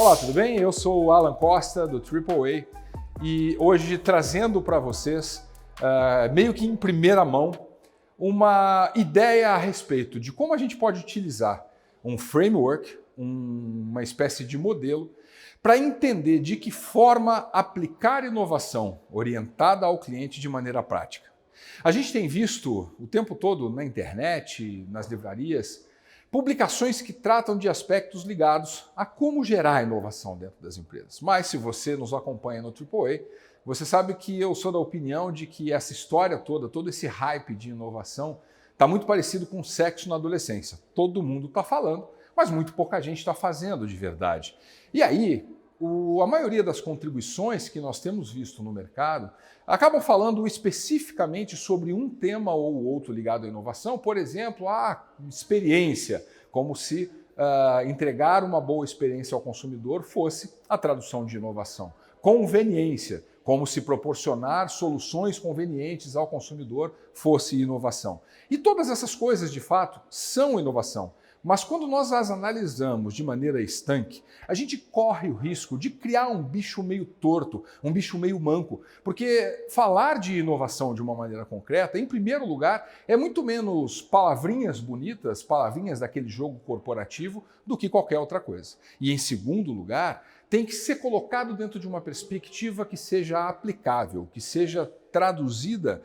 Olá, tudo bem? Eu sou o Alan Costa do AAA e hoje trazendo para vocês, meio que em primeira mão, uma ideia a respeito de como a gente pode utilizar um framework, uma espécie de modelo, para entender de que forma aplicar inovação orientada ao cliente de maneira prática. A gente tem visto o tempo todo na internet, nas livrarias, publicações que tratam de aspectos ligados a como gerar inovação dentro das empresas. Mas se você nos acompanha no AAA, você sabe que eu sou da opinião de que essa história toda, todo esse hype de inovação, está muito parecido com sexo na adolescência. Todo mundo está falando, mas muito pouca gente está fazendo de verdade. E aí, a maioria das contribuições que nós temos visto no mercado acabam falando especificamente sobre um tema ou outro ligado à inovação, por exemplo, a experiência, como se entregar uma boa experiência ao consumidor fosse a tradução de inovação. Conveniência, como se proporcionar soluções convenientes ao consumidor fosse inovação. E todas essas coisas, de fato, são inovação. Mas quando nós as analisamos de maneira estanque, a gente corre o risco de criar um bicho meio torto, um bicho meio manco, porque falar de inovação de uma maneira concreta, em primeiro lugar, é muito menos palavrinhas bonitas, palavrinhas daquele jogo corporativo, do que qualquer outra coisa. E em segundo lugar, tem que ser colocado dentro de uma perspectiva que seja aplicável, que seja traduzida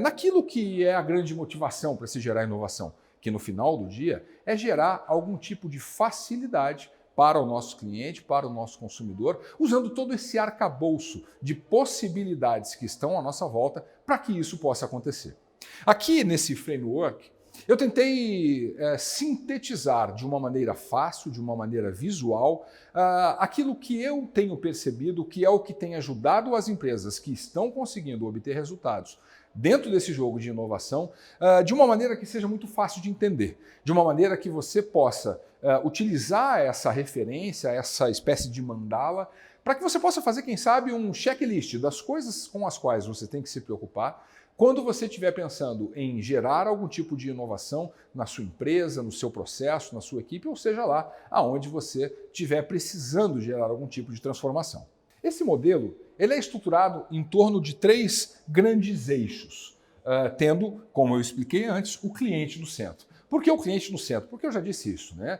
naquilo que é a grande motivação para se gerar inovação, que no final do dia é gerar algum tipo de facilidade para o nosso cliente, para o nosso consumidor, usando todo esse arcabouço de possibilidades que estão à nossa volta para que isso possa acontecer. Aqui nesse framework, eu tentei sintetizar de uma maneira fácil, de uma maneira visual, aquilo que eu tenho percebido que é o que tem ajudado as empresas que estão conseguindo obter resultados dentro desse jogo de inovação, de uma maneira que seja muito fácil de entender, de uma maneira que você possa utilizar essa referência, essa espécie de mandala, para que você possa fazer, quem sabe, um checklist das coisas com as quais você tem que se preocupar quando você estiver pensando em gerar algum tipo de inovação na sua empresa, no seu processo, na sua equipe, ou seja lá aonde você estiver precisando gerar algum tipo de transformação. Esse modelo ele é estruturado em torno de 3 grandes eixos, tendo, como eu expliquei antes, o cliente no centro. Por que o cliente no centro? Porque eu já disse isso, né?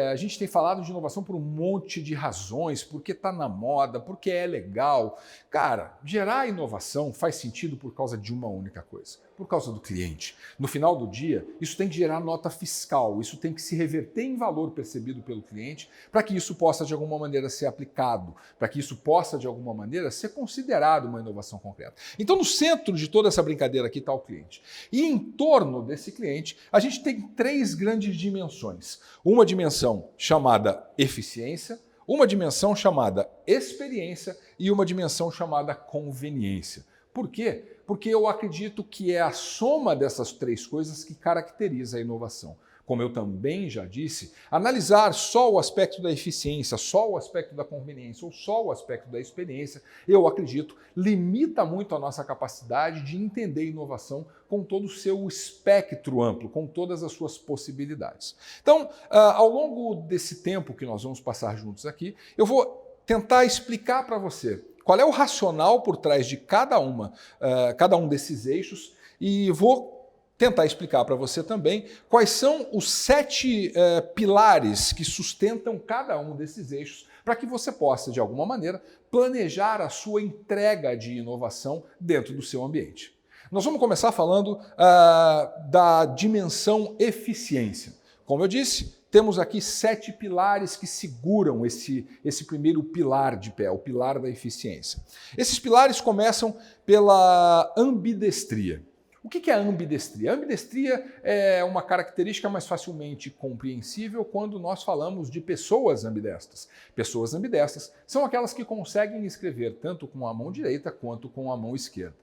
A gente tem falado de inovação por um monte de razões, porque está na moda, porque é legal. Cara, gerar inovação faz sentido por causa de uma única coisa, por causa do cliente. No final do dia, isso tem que gerar nota fiscal, isso tem que se reverter em valor percebido pelo cliente, para que isso possa de alguma maneira ser aplicado, para que isso possa de alguma maneira ser considerado uma inovação concreta. Então no centro de toda essa brincadeira aqui está o cliente. E em torno desse cliente, a gente tem 3 grandes dimensões. Uma dimensão chamada eficiência, uma dimensão chamada experiência e uma dimensão chamada conveniência. Por quê? Porque eu acredito que é a soma dessas 3 coisas que caracteriza a inovação. Como eu também já disse, analisar só o aspecto da eficiência, só o aspecto da conveniência ou só o aspecto da experiência, eu acredito, limita muito a nossa capacidade de entender inovação com todo o seu espectro amplo, com todas as suas possibilidades. Então, ao longo desse tempo que nós vamos passar juntos aqui, eu vou tentar explicar para você qual é o racional por trás de cada um desses eixos e vou tentar explicar para você também quais são os 7 pilares que sustentam cada um desses eixos para que você possa, de alguma maneira, planejar a sua entrega de inovação dentro do seu ambiente. Nós vamos começar falando da dimensão eficiência. Como eu disse, temos aqui 7 pilares que seguram esse primeiro pilar de pé, o pilar da eficiência. Esses pilares começam pela ambidestria. O que é a ambidestria? A ambidestria é uma característica mais facilmente compreensível quando nós falamos de pessoas ambidestras. Pessoas ambidestras são aquelas que conseguem escrever tanto com a mão direita quanto com a mão esquerda.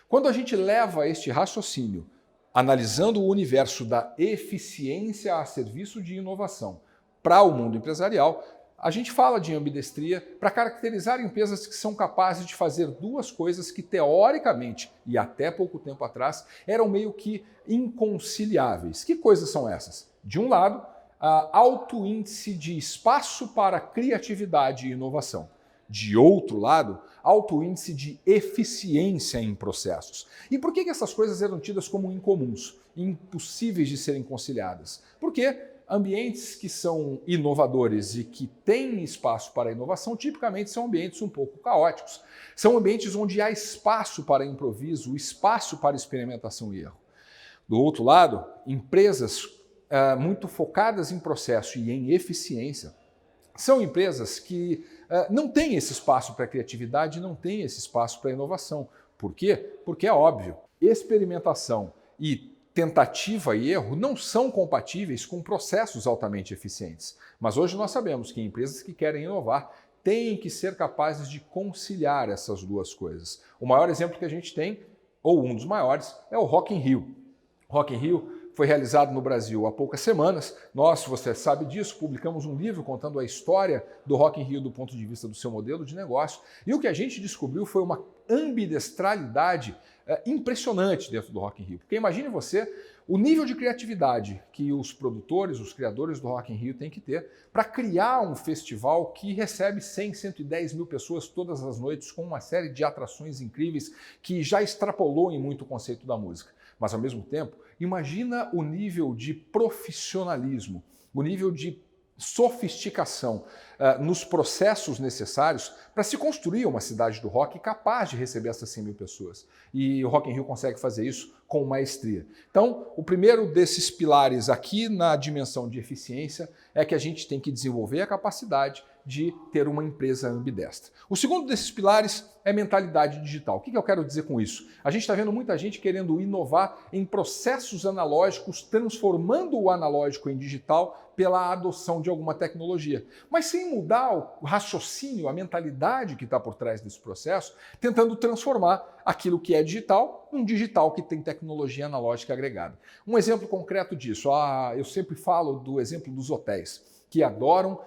Quando a gente leva este raciocínio analisando o universo da eficiência a serviço de inovação para o mundo empresarial, a gente fala de ambidestria para caracterizar empresas que são capazes de fazer 2 coisas que, teoricamente, e até pouco tempo atrás, eram meio que inconciliáveis. Que coisas são essas? De um lado, alto índice de espaço para criatividade e inovação. De outro lado, alto índice de eficiência em processos. E por que essas coisas eram tidas como incomuns, impossíveis de serem conciliadas? Porque ambientes que são inovadores e que têm espaço para inovação, tipicamente são ambientes um pouco caóticos. São ambientes onde há espaço para improviso, espaço para experimentação e erro. Do outro lado, empresas muito focadas em processo e em eficiência são empresas que não têm esse espaço para criatividade, não têm esse espaço para inovação. Por quê? Porque é óbvio, experimentação e tentativa e erro não são compatíveis com processos altamente eficientes. Mas hoje nós sabemos que empresas que querem inovar têm que ser capazes de conciliar essas duas coisas. O maior exemplo que a gente tem, ou um dos maiores, é o Rock in Rio. Rock in Rio foi realizado no Brasil há poucas semanas. Nós, você sabe disso, publicamos um livro contando a história do Rock in Rio do ponto de vista do seu modelo de negócio. E o que a gente descobriu foi uma ambidestralidade impressionante dentro do Rock in Rio. Porque imagine você o nível de criatividade que os produtores, os criadores do Rock in Rio têm que ter para criar um festival que recebe 100, 110 mil pessoas todas as noites com uma série de atrações incríveis que já extrapolou em muito o conceito da música. Mas, ao mesmo tempo, imagina o nível de profissionalismo, o nível de sofisticação nos processos necessários para se construir uma cidade do rock capaz de receber essas 100 mil pessoas. E o Rock in Rio consegue fazer isso com maestria. Então, o primeiro desses pilares aqui na dimensão de eficiência é que a gente tem que desenvolver a capacidade de ter uma empresa ambidestra. O segundo desses pilares é mentalidade digital. O que eu quero dizer com isso? A gente está vendo muita gente querendo inovar em processos analógicos, transformando o analógico em digital pela adoção de alguma tecnologia, mas sem mudar o raciocínio, a mentalidade que está por trás desse processo, tentando transformar aquilo que é digital num digital que tem tecnologia analógica agregada. Um exemplo concreto disso, eu sempre falo do exemplo dos hotéis, que adoram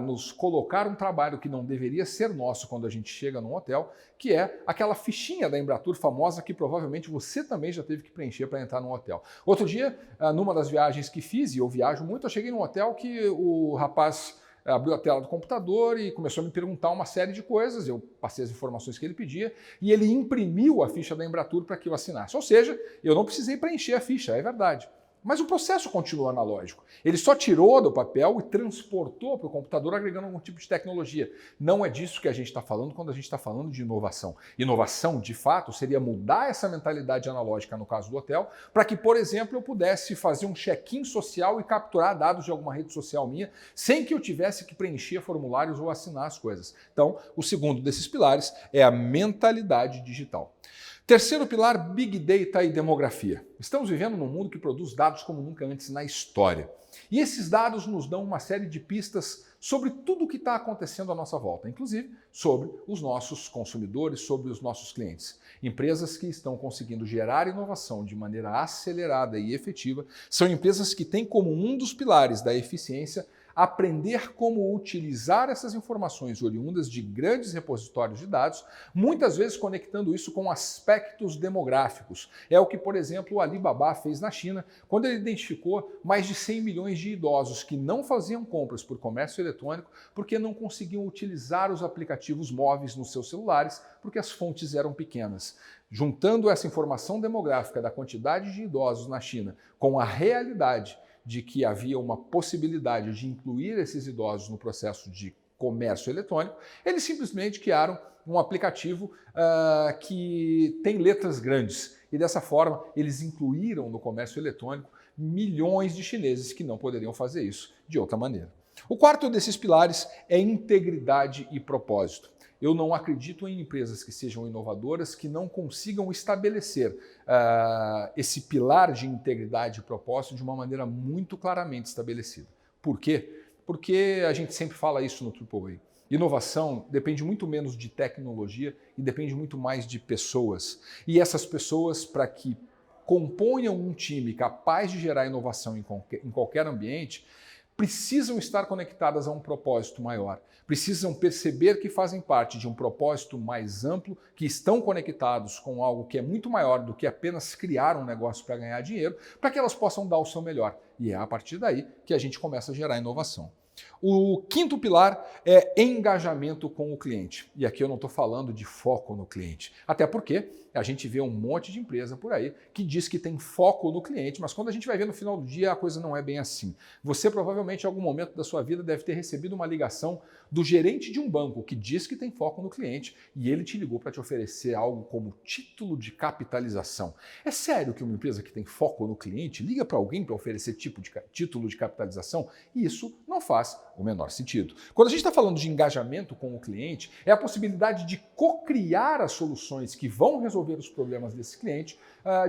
nos colocar um trabalho que não deveria ser nosso quando a gente chega num hotel, que é aquela fichinha da Embratur famosa que provavelmente você também já teve que preencher para entrar num hotel. Outro dia, numa das viagens que fiz, e eu viajo muito, eu cheguei num hotel que o rapaz abriu a tela do computador e começou a me perguntar uma série de coisas, eu passei as informações que ele pedia e ele imprimiu a ficha da Embratur para que eu assinasse. Ou seja, eu não precisei preencher a ficha, é verdade. Mas o processo continua analógico. Ele só tirou do papel e transportou para o computador agregando algum tipo de tecnologia. Não é disso que a gente está falando quando a gente está falando de inovação. Inovação, de fato, seria mudar essa mentalidade analógica no caso do hotel, para que, por exemplo, eu pudesse fazer um check-in social e capturar dados de alguma rede social minha, sem que eu tivesse que preencher formulários ou assinar as coisas. Então, o segundo desses pilares é a mentalidade digital. Terceiro pilar, Big Data e demografia. Estamos vivendo num mundo que produz dados como nunca antes na história. E esses dados nos dão uma série de pistas sobre tudo o que está acontecendo à nossa volta, inclusive sobre os nossos consumidores, sobre os nossos clientes. Empresas que estão conseguindo gerar inovação de maneira acelerada e efetiva são empresas que têm como um dos pilares da eficiência aprender como utilizar essas informações oriundas de grandes repositórios de dados, muitas vezes conectando isso com aspectos demográficos. É o que, por exemplo, o Alibaba fez na China, quando ele identificou mais de 100 milhões de idosos que não faziam compras por comércio eletrônico porque não conseguiam utilizar os aplicativos móveis nos seus celulares porque as fontes eram pequenas. Juntando essa informação demográfica da quantidade de idosos na China com a realidade de que havia uma possibilidade de incluir esses idosos no processo de comércio eletrônico, eles simplesmente criaram um aplicativo que tem letras grandes. E dessa forma, eles incluíram no comércio eletrônico milhões de chineses que não poderiam fazer isso de outra maneira. O quarto desses pilares é integridade e propósito. Eu não acredito em empresas que sejam inovadoras que não consigam estabelecer esse pilar de integridade e propósito de uma maneira muito claramente estabelecida. Por quê? Porque a gente sempre fala isso no AAA. Inovação depende muito menos de tecnologia e depende muito mais de pessoas. E essas pessoas, para que componham um time capaz de gerar inovação em qualquer ambiente, precisam estar conectadas a um propósito maior, precisam perceber que fazem parte de um propósito mais amplo, que estão conectados com algo que é muito maior do que apenas criar um negócio para ganhar dinheiro, para que elas possam dar o seu melhor. E é a partir daí que a gente começa a gerar inovação. O quinto pilar é engajamento com o cliente. E aqui eu não estou falando de foco no cliente. Até porque a gente vê um monte de empresa por aí que diz que tem foco no cliente, mas quando a gente vai ver no final do dia, a coisa não é bem assim. Você provavelmente em algum momento da sua vida deve ter recebido uma ligação do gerente de um banco que diz que tem foco no cliente e ele te ligou para te oferecer algo como título de capitalização. É sério que uma empresa que tem foco no cliente liga para alguém para oferecer título de capitalização? E isso não faz o menor sentido. Quando a gente está falando de engajamento com o cliente, é a possibilidade de co-criar as soluções que vão resolver os problemas desse cliente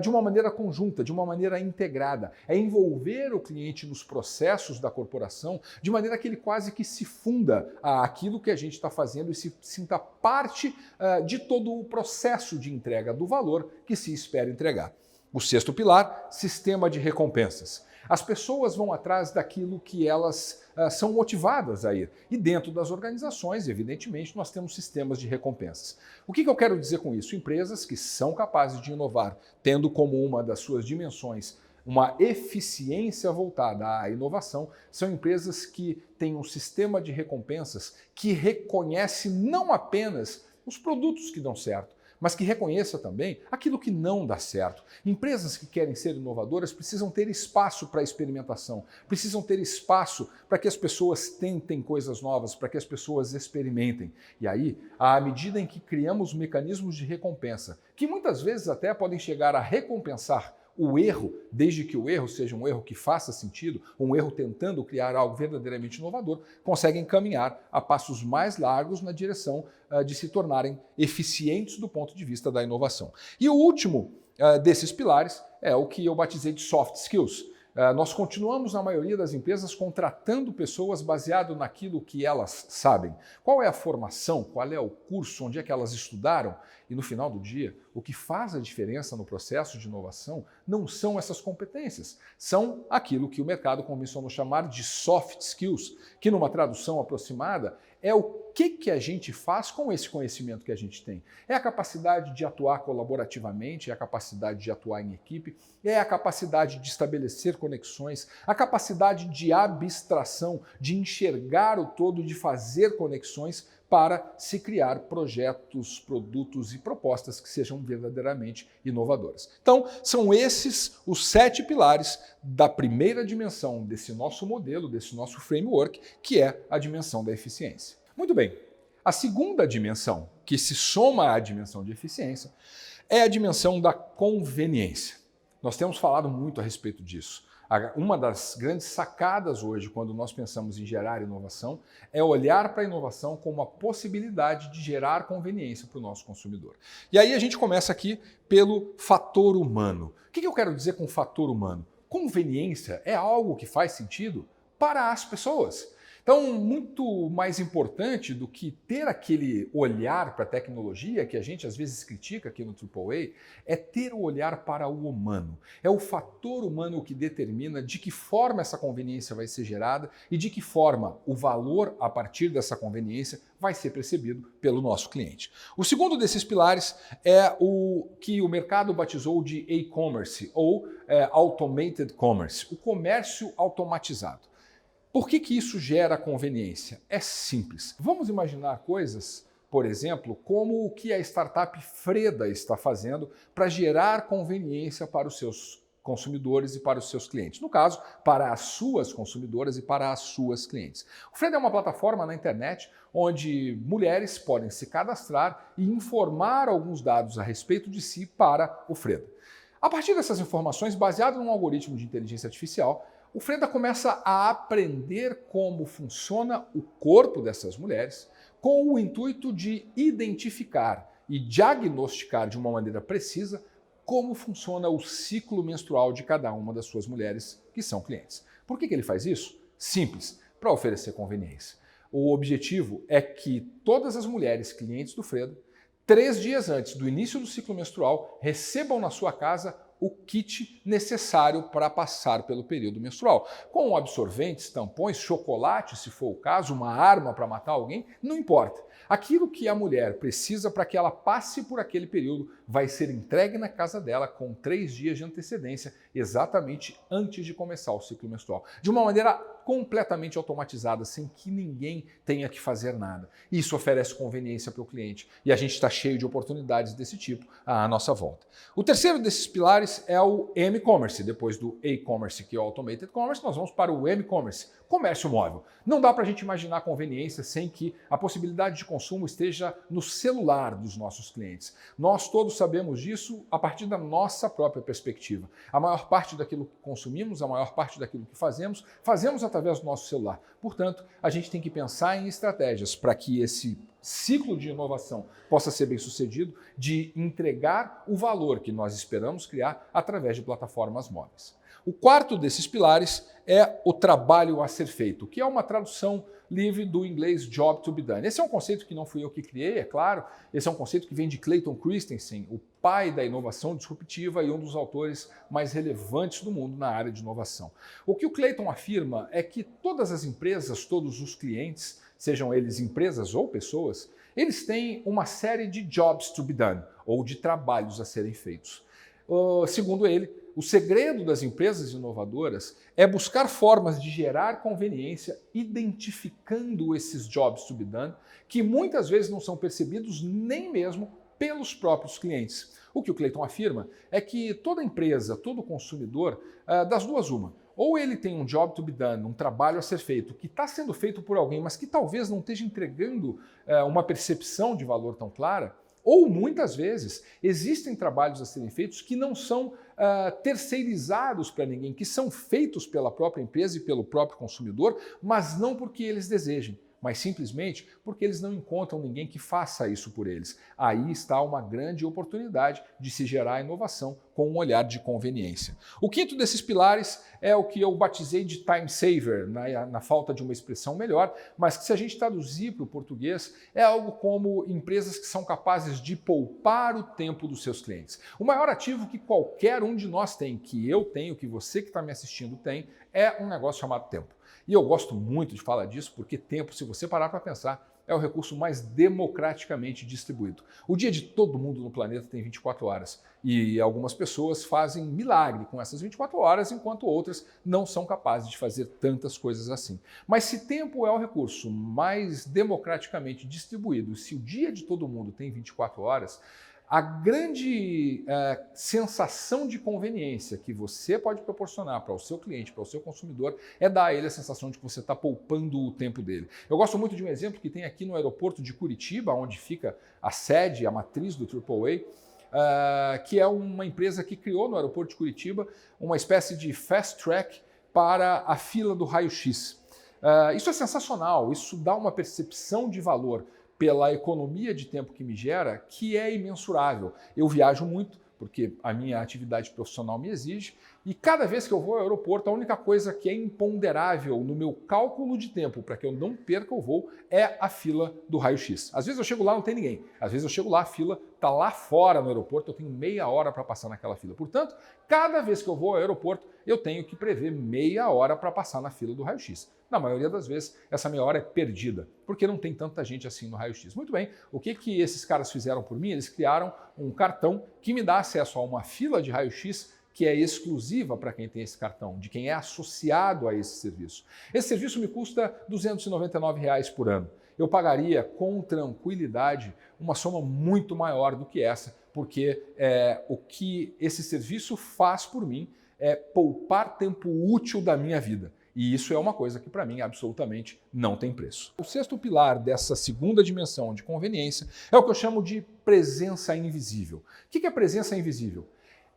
de uma maneira conjunta, de uma maneira integrada. É envolver o cliente nos processos da corporação de maneira que ele quase que se funda àquilo que a gente está fazendo e se sinta parte de todo o processo de entrega do valor que se espera entregar. O sexto pilar, sistema de recompensas. As pessoas vão atrás daquilo que elas são motivadas a ir. E dentro das organizações, evidentemente, nós temos sistemas de recompensas. O que eu quero dizer com isso? Empresas que são capazes de inovar, tendo como uma das suas dimensões uma eficiência voltada à inovação, são empresas que têm um sistema de recompensas que reconhece não apenas os produtos que dão certo, mas que reconheça também aquilo que não dá certo. Empresas que querem ser inovadoras precisam ter espaço para experimentação, precisam ter espaço para que as pessoas tentem coisas novas, para que as pessoas experimentem. E aí, à medida em que criamos mecanismos de recompensa, que muitas vezes até podem chegar a recompensar o erro, desde que o erro seja um erro que faça sentido, um erro tentando criar algo verdadeiramente inovador, conseguem caminhar a passos mais largos na direção de se tornarem eficientes do ponto de vista da inovação. E o último desses pilares é o que eu batizei de soft skills. Nós continuamos, na maioria das empresas, contratando pessoas baseado naquilo que elas sabem. Qual é a formação, qual é o curso, onde é que elas estudaram? E no final do dia, o que faz a diferença no processo de inovação não são essas competências, são aquilo que o mercado convencionou chamar de soft skills, que numa tradução aproximada é o que a gente faz com esse conhecimento que a gente tem. É a capacidade de atuar colaborativamente, é a capacidade de atuar em equipe, é a capacidade de estabelecer conexões, a capacidade de abstração, de enxergar o todo, de fazer conexões para se criar projetos, produtos e propostas que sejam verdadeiramente inovadoras. Então, são esses os 7 pilares da primeira dimensão desse nosso modelo, desse nosso framework, que é a dimensão da eficiência. Muito bem, a segunda dimensão, que se soma à dimensão de eficiência, é a dimensão da conveniência. Nós temos falado muito a respeito disso. Uma das grandes sacadas hoje, quando nós pensamos em gerar inovação, é olhar para a inovação como uma possibilidade de gerar conveniência para o nosso consumidor. E aí a gente começa aqui pelo fator humano. O que eu quero dizer com fator humano? Conveniência é algo que faz sentido para as pessoas. Então, muito mais importante do que ter aquele olhar para a tecnologia que a gente às vezes critica aqui no AAA, é ter o olhar para o humano. É o fator humano que determina de que forma essa conveniência vai ser gerada e de que forma o valor a partir dessa conveniência vai ser percebido pelo nosso cliente. O segundo desses pilares é o que o mercado batizou de e-commerce ou automated commerce, o comércio automatizado. Por que isso gera conveniência? É simples. Vamos imaginar coisas, por exemplo, como o que a startup Freda está fazendo para gerar conveniência para os seus consumidores e para os seus clientes. No caso, para as suas consumidoras e para as suas clientes. O Freda é uma plataforma na internet onde mulheres podem se cadastrar e informar alguns dados a respeito de si para o Freda. A partir dessas informações, baseado num algoritmo de inteligência artificial, o Freda começa a aprender como funciona o corpo dessas mulheres com o intuito de identificar e diagnosticar de uma maneira precisa como funciona o ciclo menstrual de cada uma das suas mulheres que são clientes. Por que ele faz isso? Simples, para oferecer conveniência. O objetivo é que todas as mulheres clientes do Freda, 3 dias antes do início do ciclo menstrual, recebam na sua casa o kit necessário para passar pelo período menstrual. Com absorventes, tampões, chocolate, se for o caso, uma arma para matar alguém, não importa. Aquilo que a mulher precisa para que ela passe por aquele período vai ser entregue na casa dela com 3 dias de antecedência, exatamente antes de começar o ciclo menstrual. De uma maneira completamente automatizada, sem que ninguém tenha que fazer nada. Isso oferece conveniência para o cliente e a gente está cheio de oportunidades desse tipo à nossa volta. O terceiro desses pilares é o M-Commerce. Depois do E-Commerce, que é o Automated Commerce, nós vamos para o M-Commerce, comércio móvel. Não dá para a gente imaginar conveniência sem que a possibilidade de consumo esteja no celular dos nossos clientes. Nós todos sabemos disso a partir da nossa própria perspectiva. A maior parte daquilo que consumimos, a maior parte daquilo que fazemos através do nosso celular. Portanto, a gente tem que pensar em estratégias para que esse ciclo de inovação possa ser bem sucedido, de entregar o valor que nós esperamos criar através de plataformas móveis. O quarto desses pilares é o trabalho a ser feito, que é uma tradução livre do inglês job to be done. Esse é um conceito que não fui eu que criei, é claro. Esse é um conceito que vem de Clayton Christensen, o pai da inovação disruptiva e um dos autores mais relevantes do mundo na área de inovação. O que o Clayton afirma é que todas as empresas, todos os clientes, sejam eles empresas ou pessoas, eles têm uma série de jobs to be done, ou de trabalhos a serem feitos. Segundo ele, o segredo das empresas inovadoras é buscar formas de gerar conveniência identificando esses jobs to be done, que muitas vezes não são percebidos nem mesmo pelos próprios clientes. O que o Clayton afirma é que toda empresa, todo consumidor, das duas uma, ou ele tem um job to be done, um trabalho a ser feito, que está sendo feito por alguém, mas que talvez não esteja entregando uma percepção de valor tão clara, ou muitas vezes existem trabalhos a serem feitos que não são terceirizados para ninguém, que são feitos pela própria empresa e pelo próprio consumidor, mas não porque eles desejem, mas simplesmente porque eles não encontram ninguém que faça isso por eles. Aí está uma grande oportunidade de se gerar inovação com um olhar de conveniência. O quinto desses pilares é o que eu batizei de time saver, na falta de uma expressão melhor, mas que se a gente traduzir para o português, é algo como empresas que são capazes de poupar o tempo dos seus clientes. O maior ativo que qualquer um de nós tem, que eu tenho, que você que está me assistindo tem, é um negócio chamado tempo. E eu gosto muito de falar disso porque tempo, se você parar para pensar, é o recurso mais democraticamente distribuído. O dia de todo mundo no planeta tem 24 horas e algumas pessoas fazem milagre com essas 24 horas, enquanto outras não são capazes de fazer tantas coisas assim. Mas se tempo é o recurso mais democraticamente distribuído, se o dia de todo mundo tem 24 horas, a grande sensação de conveniência que você pode proporcionar para o seu cliente, para o seu consumidor, é dar a ele a sensação de que você está poupando o tempo dele. Eu gosto muito de um exemplo que tem aqui no aeroporto de Curitiba, onde fica a sede, a matriz do AAA, que é uma empresa que criou no aeroporto de Curitiba uma espécie de fast track para a fila do raio-x. Isso é sensacional, isso dá uma percepção de valor pela economia de tempo que me gera, que é imensurável. Eu viajo muito, porque a minha atividade profissional me exige, e cada vez que eu vou ao aeroporto, a única coisa que é imponderável no meu cálculo de tempo para que eu não perca o voo é a fila do raio-x. Às vezes eu chego lá, não tem ninguém. Às vezes eu chego lá, a fila está lá fora no aeroporto, eu tenho meia hora para passar naquela fila. Portanto, cada vez que eu vou ao aeroporto, eu tenho que prever meia hora para passar na fila do raio-x. Na maioria das vezes, essa meia hora é perdida, porque não tem tanta gente assim no raio-x. Muito bem, o que esses caras fizeram por mim? Eles criaram um cartão que me dá acesso a uma fila de raio-x que é exclusiva para quem tem esse cartão, de quem é associado a esse serviço. Esse serviço me custa R$ 299 por ano. Eu pagaria com tranquilidade uma soma muito maior do que essa, porque o que esse serviço faz por mim é poupar tempo útil da minha vida. E isso é uma coisa que, para mim, absolutamente não tem preço. O sexto pilar dessa segunda dimensão de conveniência é o que eu chamo de presença invisível. O que é presença invisível?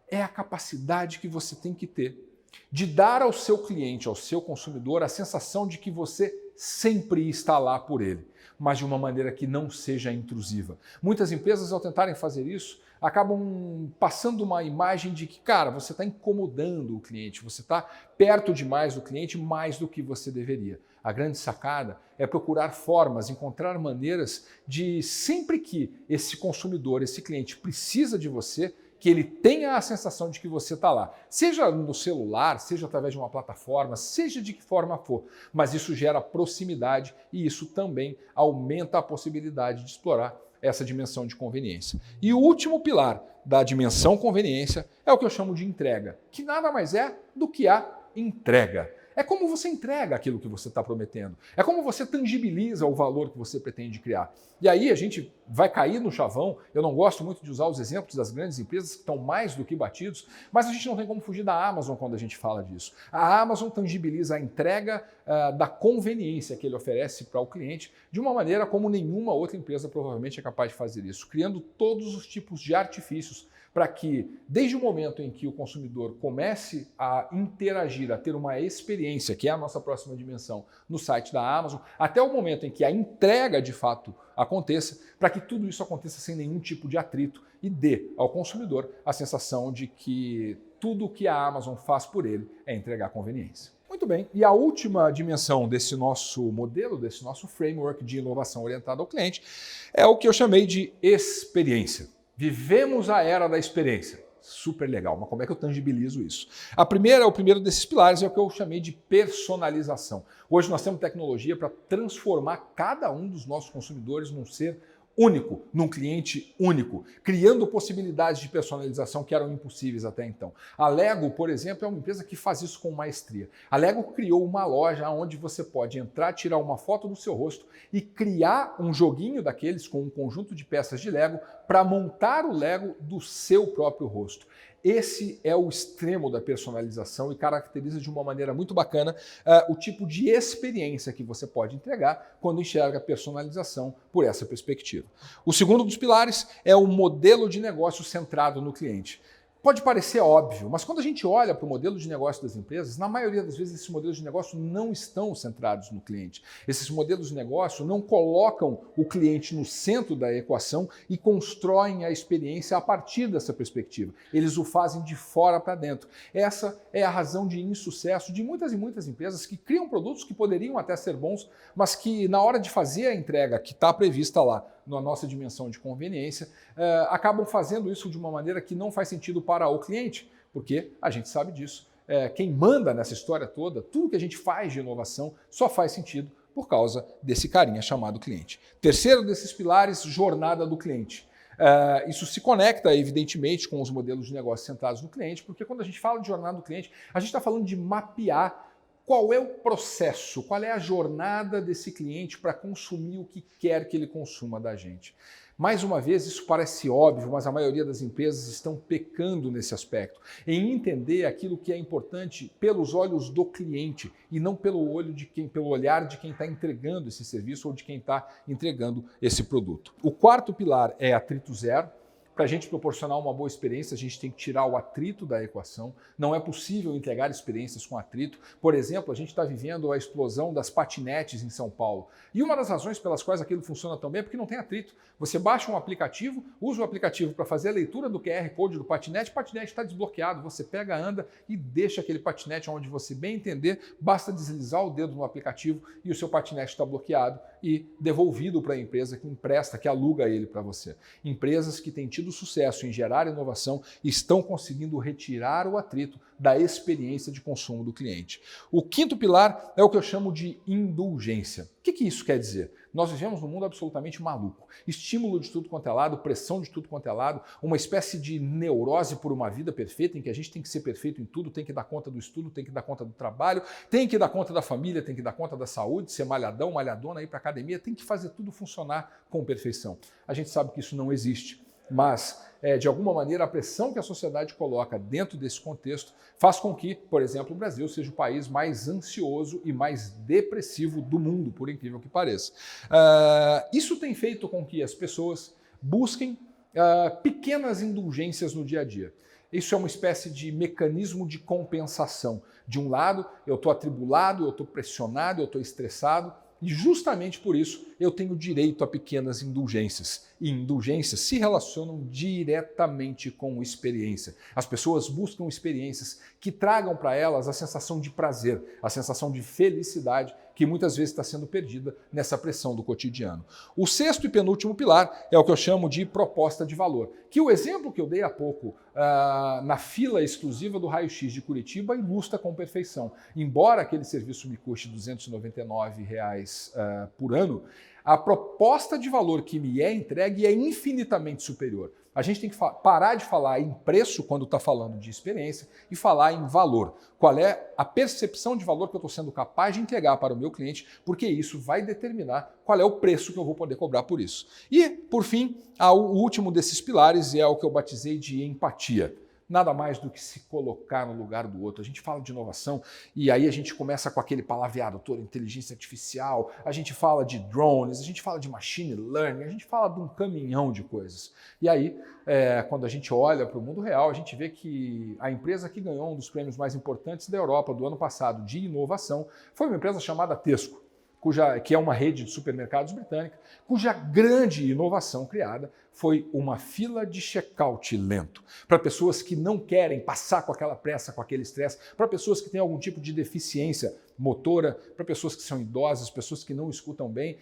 É a capacidade que você tem que ter de dar ao seu cliente, ao seu consumidor, a sensação de que você sempre está lá por ele, mas de uma maneira que não seja intrusiva. Muitas empresas, ao tentarem fazer isso, acabam passando uma imagem de que, cara, você está incomodando o cliente, você está perto demais do cliente, mais do que você deveria. A grande sacada é procurar formas, encontrar maneiras de, sempre que esse consumidor, esse cliente precisa de você, que ele tenha a sensação de que você está lá. Seja no celular, seja através de uma plataforma, seja de que forma for. Mas isso gera proximidade e isso também aumenta a possibilidade de explorar essa dimensão de conveniência. E o último pilar da dimensão conveniência é o que eu chamo de entrega, que nada mais é do que a entrega. É como você entrega aquilo que você está prometendo. É como você tangibiliza o valor que você pretende criar. E aí a gente vai cair no chavão. Eu não gosto muito de usar os exemplos das grandes empresas que estão mais do que batidos, mas a gente não tem como fugir da Amazon quando a gente fala disso. A Amazon tangibiliza a entrega da conveniência que ele oferece para o cliente de uma maneira como nenhuma outra empresa provavelmente é capaz de fazer isso, criando todos os tipos de artifícios para que, desde o momento em que o consumidor comece a interagir, a ter uma experiência, que é a nossa próxima dimensão, no site da Amazon, até o momento em que a entrega de fato aconteça, para que tudo isso aconteça sem nenhum tipo de atrito e dê ao consumidor a sensação de que tudo o que a Amazon faz por ele é entregar conveniência. Muito bem, e a última dimensão desse nosso modelo, desse nosso framework de inovação orientada ao cliente, é o que eu chamei de experiência. Vivemos a era da experiência. Super legal, mas como é que eu tangibilizo isso? O primeiro desses pilares é o que eu chamei de personalização. Hoje nós temos tecnologia para transformar cada um dos nossos consumidores num ser único, num cliente único, criando possibilidades de personalização que eram impossíveis até então. A Lego, por exemplo, é uma empresa que faz isso com maestria. A Lego criou uma loja onde você pode entrar, tirar uma foto do seu rosto e criar um joguinho daqueles com um conjunto de peças de Lego para montar o Lego do seu próprio rosto. Esse é o extremo da personalização e caracteriza de uma maneira muito bacana o tipo de experiência que você pode entregar quando enxerga a personalização por essa perspectiva. O segundo dos pilares é o modelo de negócio centrado no cliente. Pode parecer óbvio, mas quando a gente olha para o modelo de negócio das empresas, na maioria das vezes esses modelos de negócio não estão centrados no cliente. Esses modelos de negócio não colocam o cliente no centro da equação e constroem a experiência a partir dessa perspectiva. Eles o fazem de fora para dentro. Essa é a razão de insucesso de muitas e muitas empresas que criam produtos que poderiam até ser bons, mas que na hora de fazer a entrega que está prevista lá, na nossa dimensão de conveniência, acabam fazendo isso de uma maneira que não faz sentido para o cliente, porque a gente sabe disso. Quem manda nessa história toda, tudo que a gente faz de inovação só faz sentido por causa desse carinha chamado cliente. Terceiro desses pilares, jornada do cliente. Isso se conecta, evidentemente, com os modelos de negócio centrados no cliente, porque quando a gente fala de jornada do cliente, a gente está falando de mapear qual é o processo, qual é a jornada desse cliente para consumir o que quer que ele consuma da gente. Mais uma vez, isso parece óbvio, mas a maioria das empresas estão pecando nesse aspecto, em entender aquilo que é importante pelos olhos do cliente e não pelo olhar de quem está entregando esse serviço ou de quem está entregando esse produto. O quarto pilar é atrito zero. Para a gente proporcionar uma boa experiência, a gente tem que tirar o atrito da equação. Não é possível entregar experiências com atrito. Por exemplo, a gente está vivendo a explosão das patinetes em São Paulo. E uma das razões pelas quais aquilo funciona tão bem é porque não tem atrito. Você baixa um aplicativo, usa o aplicativo para fazer a leitura do QR Code do patinete, o patinete está desbloqueado, você pega, anda e deixa aquele patinete onde você bem entender, basta deslizar o dedo no aplicativo e o seu patinete está bloqueado e devolvido para a empresa que empresta, que aluga ele para você. Empresas que têm tido sucesso em gerar inovação estão conseguindo retirar o atrito da experiência de consumo do cliente. O quinto pilar é o que eu chamo de indulgência. O que isso quer dizer? Nós vivemos num mundo absolutamente maluco. Estímulo de tudo quanto é lado, pressão de tudo quanto é lado, uma espécie de neurose por uma vida perfeita, em que a gente tem que ser perfeito em tudo, tem que dar conta do estudo, tem que dar conta do trabalho, tem que dar conta da família, tem que dar conta da saúde, ser malhadão, malhadona, ir para a academia, tem que fazer tudo funcionar com perfeição. A gente sabe que isso não existe. Mas, de alguma maneira, a pressão que a sociedade coloca dentro desse contexto faz com que, por exemplo, o Brasil seja o país mais ansioso e mais depressivo do mundo, por incrível que pareça. Isso tem feito com que as pessoas busquem pequenas indulgências no dia a dia. Isso é uma espécie de mecanismo de compensação. De um lado, eu estou atribulado, eu estou pressionado, eu estou estressado, e justamente por isso eu tenho direito a pequenas indulgências. E indulgências se relacionam diretamente com experiência. As pessoas buscam experiências que tragam para elas a sensação de prazer, a sensação de felicidade, que muitas vezes está sendo perdida nessa pressão do cotidiano. O sexto e penúltimo pilar é o que eu chamo de proposta de valor, que o exemplo que eu dei há pouco na fila exclusiva do raio-x de Curitiba ilustra com perfeição. Embora aquele serviço me custe R$ 299 por ano, a proposta de valor que me é entregue é infinitamente superior. A gente tem que parar de falar em preço quando está falando de experiência e falar em valor. Qual é a percepção de valor que eu estou sendo capaz de entregar para o meu cliente, porque isso vai determinar qual é o preço que eu vou poder cobrar por isso. E, por fim, o último desses pilares é o que eu batizei de empatia. Nada mais do que se colocar no lugar do outro. A gente fala de inovação e aí a gente começa com aquele palavreado todo, inteligência artificial, a gente fala de drones, a gente fala de machine learning, a gente fala de um caminhão de coisas. E aí, quando a gente olha para o mundo real, a gente vê que a empresa que ganhou um dos prêmios mais importantes da Europa do ano passado de inovação foi uma empresa chamada Tesco, que é uma rede de supermercados britânica, cuja grande inovação criada foi uma fila de check-out lento. Para pessoas que não querem passar com aquela pressa, com aquele estresse, para pessoas que têm algum tipo de deficiência motora, para pessoas que são idosas, pessoas que não escutam bem,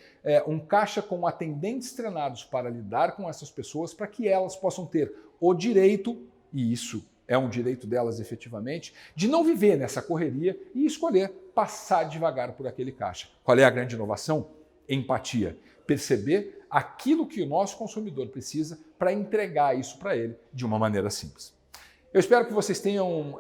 um caixa com atendentes treinados para lidar com essas pessoas, para que elas possam ter o direito, e isso é um direito delas efetivamente, de não viver nessa correria e escolher passar devagar por aquele caixa. Qual é a grande inovação? Empatia. Perceber aquilo que o nosso consumidor precisa para entregar isso para ele de uma maneira simples. Eu espero que vocês tenham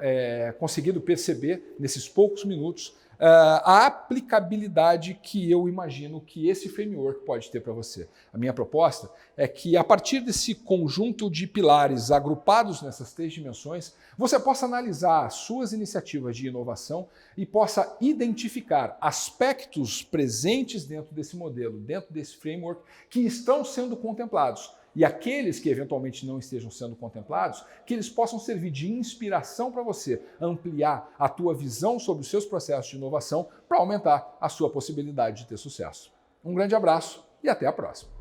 conseguido perceber nesses poucos minutos a aplicabilidade que eu imagino que esse framework pode ter para você. A minha proposta é que, a partir desse conjunto de pilares agrupados nessas 3 dimensões, você possa analisar as suas iniciativas de inovação e possa identificar aspectos presentes dentro desse modelo, dentro desse framework, que estão sendo contemplados. E aqueles que eventualmente não estejam sendo contemplados, que eles possam servir de inspiração para você ampliar a tua visão sobre os seus processos de inovação para aumentar a sua possibilidade de ter sucesso. Um grande abraço e até a próxima.